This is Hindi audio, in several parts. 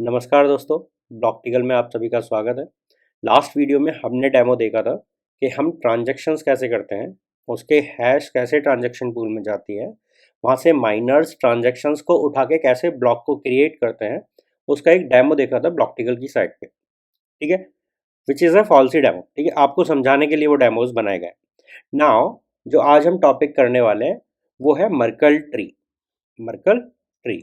नमस्कार दोस्तों, ब्लॉकटिकल में आप सभी का स्वागत है। लास्ट वीडियो में हमने डेमो देखा था कि हम ट्रांजैक्शंस कैसे करते हैं, उसके हैश कैसे ट्रांजैक्शन पूल में जाती है, वहाँ से माइनर्स ट्रांजैक्शंस को उठा के कैसे ब्लॉक को क्रिएट करते हैं, उसका एक डेमो देखा था ब्लॉकटिकल की साइट पे। ठीक है, which is a falsies demo. ठीक है, आपको समझाने के लिए वो डेमोज बनाए गए। नाउ जो आज हम टॉपिक करने वाले हैं वो है Merkle tree. Merkle tree.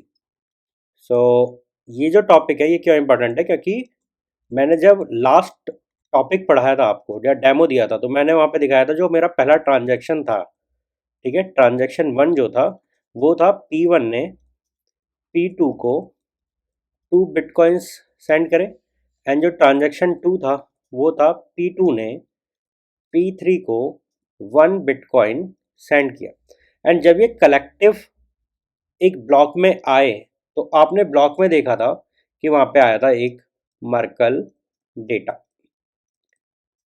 So ये जो टॉपिक है ये क्यों इम्पोर्टेंट है, क्योंकि मैंने जब लास्ट टॉपिक पढ़ाया था आपको या डेमो दिया था तो मैंने वहाँ पे दिखाया था जो मेरा पहला ट्रांजैक्शन था। ठीक है, ट्रांजैक्शन वन जो था वो था P1 ने P2 को 2 बिटकॉइंस सेंड करे, एंड जो ट्रांजैक्शन टू था वो था P2 ने P3 को 1 बिटकॉइन सेंड किया। एंड जब ये कलेक्टिव एक ब्लॉक में आए तो आपने ब्लॉक में देखा था कि वहाँ पे आया था एक मर्कल डेटा।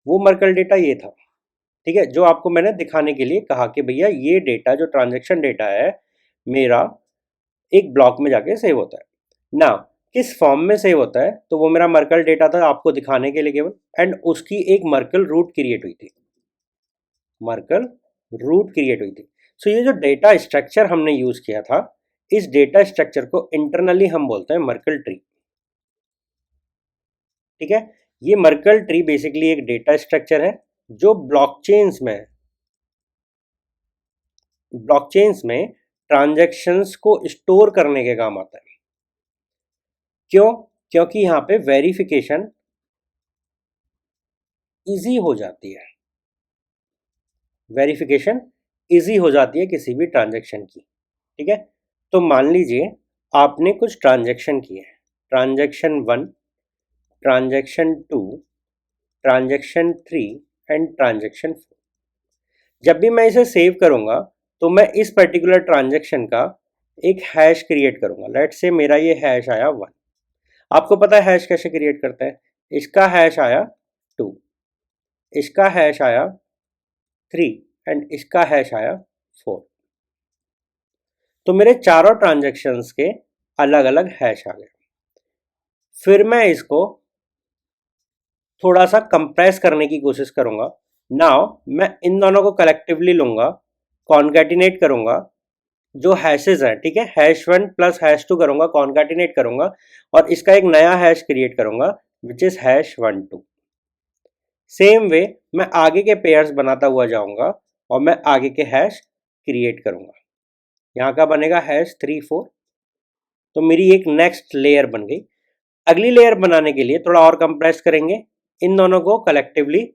वो मर्कल डेटा ये था। ठीक है, जो आपको मैंने दिखाने के लिए कहा कि भैया ये डेटा जो ट्रांजैक्शन डेटा है मेरा एक ब्लॉक में जाके सेव होता है ना। किस फॉर्म में सेव होता है, तो वो मेरा मर्कल डेटा था आपको दिखाने के लिए केवल, एंड उसकी एक मर्कल रूट क्रिएट हुई थी। मर्कल रूट क्रिएट हुई थी। सो ये जो डेटा स्ट्रक्चर हमने यूज किया था, इस डेटा स्ट्रक्चर को इंटरनली हम बोलते हैं मर्कल ट्री। ठीक है, ये मर्कल ट्री बेसिकली एक डेटा स्ट्रक्चर है जो ब्लॉकचेन्स में ट्रांजैक्शंस को स्टोर करने के काम आता है। क्यों? क्योंकि यहाँ पे वेरिफिकेशन इजी हो जाती है। वेरिफिकेशन इजी हो जाती है किसी भी ट्रांजैक्शन की। ठीक है, तो मान लीजिए आपने कुछ ट्रांजैक्शन किए, transaction one, transaction two, transaction three and transaction four. जब भी मैं इसे सेव करूंगा तो मैं इस पर्टिकुलर ट्रांजैक्शन का एक हैश क्रिएट करूंगा। लेट्स से मेरा ये हैश आया वन। आपको पता है हैश कैसे क्रिएट करते हैं। इसका हैश आया टू, इसका हैश आया थ्री एंड इसका हैश आया फोर। तो मेरे चारों ट्रांजैक्शंस के अलग अलग हैश आ गए। फिर मैं इसको थोड़ा सा कंप्रेस करने की कोशिश करूंगा। नाउ मैं इन दोनों को कलेक्टिवली लूंगा, कॉन्कैटिनेट करूंगा जो हैशेस हैं। ठीक है, hash one plus hash two करूंगा, कॉन्कैटिनेट करूंगा और इसका एक नया हैश क्रिएट करूंगा which is hash one two. Same way मैं आगे के पेयर्स बनाता हुआ जाऊंगा और मैं आगे के हैश क्रिएट करूंगा। यहाँ का बनेगा हैश थ्री फोर। तो मेरी एक नेक्स्ट लेयर बन गई। अगली लेयर बनाने के लिए थोड़ा और कंप्रेस करेंगे, इन दोनों को कलेक्टिवली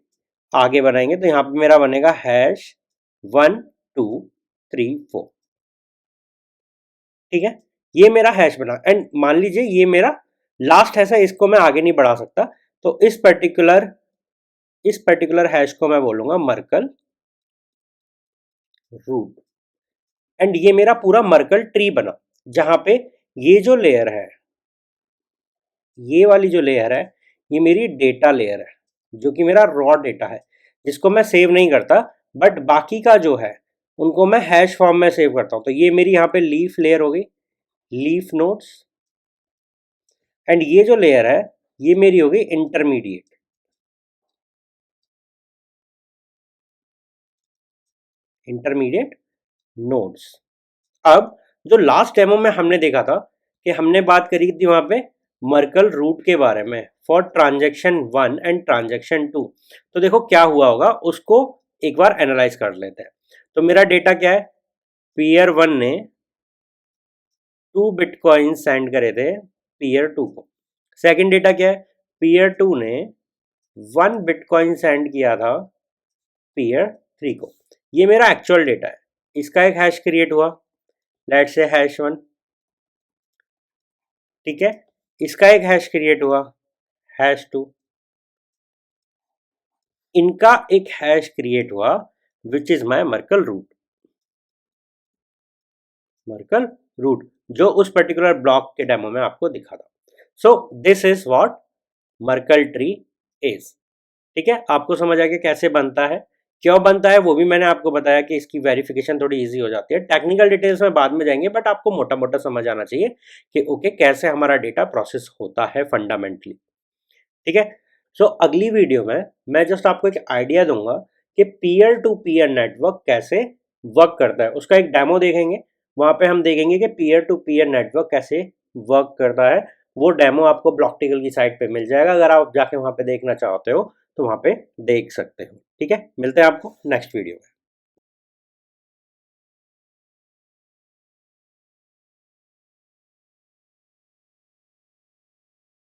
आगे बनाएंगे। तो यहाँ पे मेरा बनेगा hash one to three four. ठीक है, ये मेरा हैश बना, एंड मान लीजिए ये मेरा लास्ट हैश है, इसको मैं आगे नहीं बढ़ा सकता। तो इस पर्टिकुलर हैश को मैं बोलूंगा मर्कल रूट। एंड ये मेरा पूरा मर्कल ट्री बना, जहां पे ये जो लेयर है, ये वाली जो लेयर है, ये मेरी डेटा लेयर है जो कि मेरा रॉ डेटा है जिसको मैं सेव नहीं करता, बट बाकी का जो है उनको मैं हैश फॉर्म में सेव करता हूं। तो ये मेरी यहाँ पे लीफ लेयर हो गई, लीफ नोड्स। एंड ये जो लेयर है ये मेरी हो गई इंटरमीडिएट नोड्स। अब जो लास्ट डेमो में हमने देखा था कि हमने बात करी थी वहां पे मर्कल रूट के बारे में for transaction one and transaction two. तो देखो क्या हुआ होगा, उसको एक बार एनालाइज कर लेते हैं। तो मेरा डेटा क्या है, पीयर वन ने 2 बिटकॉइन सेंड करे थे पीयर टू को। सेकंड डेटा क्या है, पीयर टू ने 1 बिटकॉइन सेंड किया था पीयर थ्री को। ये मेरा एक्चुअल डेटा है, इसका एक हैश क्रिएट हुआ, लेट्स से हैश वन। ठीक है, इसका एक हैश क्रिएट हुआ हैश टू, इनका एक हैश क्रिएट हुआ which is my Merkle root. Merkle root जो उस पर्टिकुलर ब्लॉक के डेमो में आपको दिखा था। So this is what Merkel tree is. ठीक है, आपको समझ आ गया कैसे बनता है, क्यों बनता है वो भी मैंने आपको बताया कि इसकी वेरिफिकेशन थोड़ी इजी हो जाती है। टेक्निकल डिटेल्स में बाद में जाएंगे, बट आपको मोटा मोटा समझ आना चाहिए कि ओके कैसे हमारा डेटा प्रोसेस होता है फंडामेंटली। ठीक है। सो अगली वीडियो में मैं जस्ट आपको एक आइडिया दूंगा कि पीयर टू पीयर नेटवर्क कैसे वर्क करता है, उसका एक डेमो देखेंगे। वहां पे हम देखेंगे कि पीयर टू पीयर नेटवर्क कैसे वर्क करता है। वो डेमो आपको ब्लॉकटिकल की साइट पे मिल जाएगा, अगर आप जाके वहां पे देखना चाहते हो तो वहां पे देख सकते हो। ठीक है, मिलते हैं आपको नेक्स्ट वीडियो में।